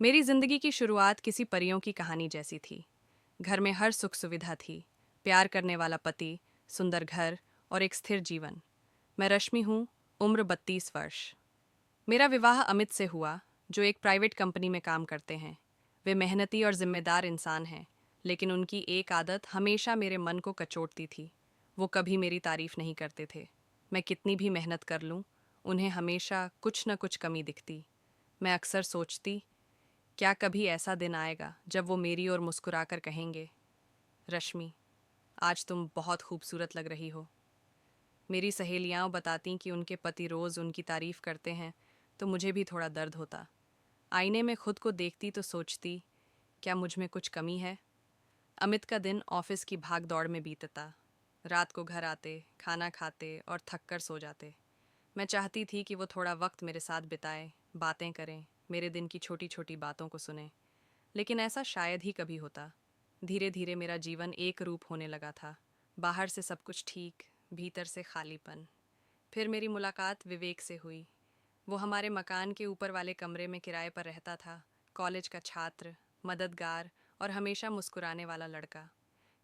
मेरी जिंदगी की शुरुआत किसी परियों की कहानी जैसी थी। घर में हर सुख सुविधा थी, प्यार करने वाला पति, सुंदर घर और एक स्थिर जीवन। मैं रश्मि हूँ, उम्र 32 वर्ष। मेरा विवाह अमित से हुआ, जो एक प्राइवेट कंपनी में काम करते हैं। वे मेहनती और जिम्मेदार इंसान हैं, लेकिन उनकी एक आदत हमेशा मेरे मन को कचोटती थी। वो कभी मेरी तारीफ नहीं करते थे। मैं कितनी भी मेहनत कर लूँ, उन्हें हमेशा कुछ न कुछ कमी दिखती। मैं अक्सर सोचती, क्या कभी ऐसा दिन आएगा जब वो मेरी ओर मुस्कुराकर कहेंगे, रश्मि, आज तुम बहुत खूबसूरत लग रही हो। मेरी सहेलियाँ बताती कि उनके पति रोज़ उनकी तारीफ करते हैं, तो मुझे भी थोड़ा दर्द होता। आईने में खुद को देखती तो सोचती, क्या मुझ में कुछ कमी है। अमित का दिन ऑफिस की भाग दौड़ में बीतता। रात को घर आते, खाना खाते और थक कर सो जाते। मैं चाहती थी कि वो थोड़ा वक्त मेरे साथ बिताए, बातें करें, मेरे दिन की छोटी छोटी बातों को सुने। लेकिन ऐसा शायद ही कभी होता। धीरे धीरे मेरा जीवन एक रूप होने लगा था। बाहर से सब कुछ ठीक, भीतर से खालीपन। फिर मेरी मुलाकात विवेक से हुई। वो हमारे मकान के ऊपर वाले कमरे में किराए पर रहता था। कॉलेज का छात्र, मददगार और हमेशा मुस्कुराने वाला लड़का।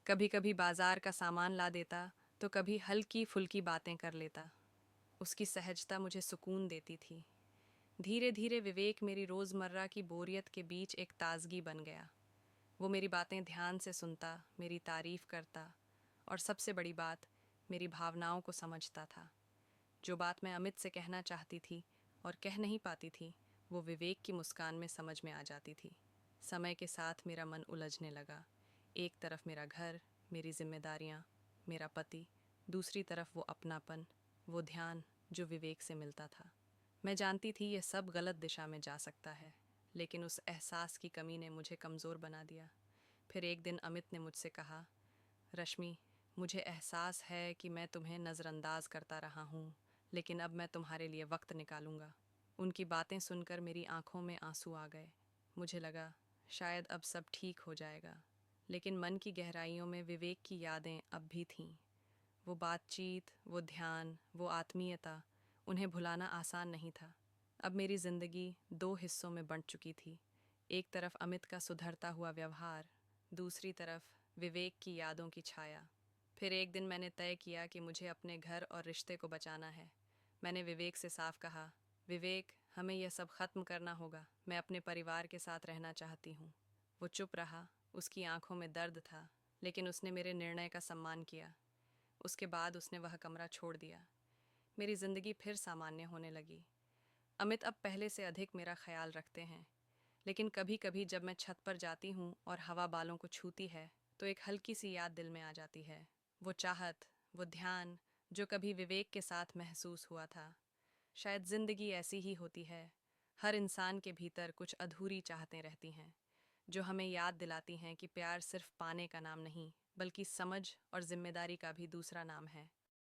कभी कभी बाजार का सामान ला देता, तो कभी हल्की फुल्की बातें कर लेता। उसकी सहजता मुझे सुकून देती थी। धीरे धीरे विवेक मेरी रोज़मर्रा की बोरियत के बीच एक ताजगी बन गया। वो मेरी बातें ध्यान से सुनता, मेरी तारीफ करता और सबसे बड़ी बात, मेरी भावनाओं को समझता था। जो बात मैं अमित से कहना चाहती थी और कह नहीं पाती थी, वो विवेक की मुस्कान में समझ में आ जाती थी। समय के साथ मेरा मन उलझने लगा। एक तरफ मेरा घर, मेरी जिम्मेदारियाँ, मेरा पति, दूसरी तरफ वो अपनापन, वो ध्यान जो विवेक से मिलता था। मैं जानती थी ये सब गलत दिशा में जा सकता है, लेकिन उस एहसास की कमी ने मुझे कमज़ोर बना दिया। फिर एक दिन अमित ने मुझसे कहा, रश्मि, मुझे एहसास है कि मैं तुम्हें नज़रअंदाज करता रहा हूँ, लेकिन अब मैं तुम्हारे लिए वक्त निकालूंगा। उनकी बातें सुनकर मेरी आंखों में आंसू आ गए। मुझे लगा, शायद अब सब ठीक हो जाएगा। लेकिन मन की गहराइयों में विवेक की यादें अब भी थीं। वो बातचीत, वो ध्यान, वो आत्मीयता, उन्हें भुलाना आसान नहीं था। अब मेरी ज़िंदगी दो हिस्सों में बंट चुकी थी। एक तरफ अमित का सुधरता हुआ व्यवहार, दूसरी तरफ विवेक की यादों की छाया। फिर एक दिन मैंने तय किया कि मुझे अपने घर और रिश्ते को बचाना है। मैंने विवेक से साफ कहा, विवेक, हमें यह सब ख़त्म करना होगा। मैं अपने परिवार के साथ रहना चाहती हूँ। वो चुप रहा, उसकी आंखों में दर्द था, लेकिन उसने मेरे निर्णय का सम्मान किया। उसके बाद उसने वह कमरा छोड़ दिया। मेरी ज़िंदगी फिर सामान्य होने लगी। अमित अब पहले से अधिक मेरा ख्याल रखते हैं, लेकिन कभी कभी जब मैं छत पर जाती हूँ और हवा बालों को छूती है, तो एक हल्की सी याद दिल में आ जाती है। वो चाहत, वो ध्यान जो कभी विवेक के साथ महसूस हुआ था। शायद ज़िंदगी ऐसी ही होती है। हर इंसान के भीतर कुछ अधूरी चाहतें रहती हैं, जो हमें याद दिलाती हैं कि प्यार सिर्फ पाने का नाम नहीं, बल्कि समझ और जिम्मेदारी का भी दूसरा नाम है।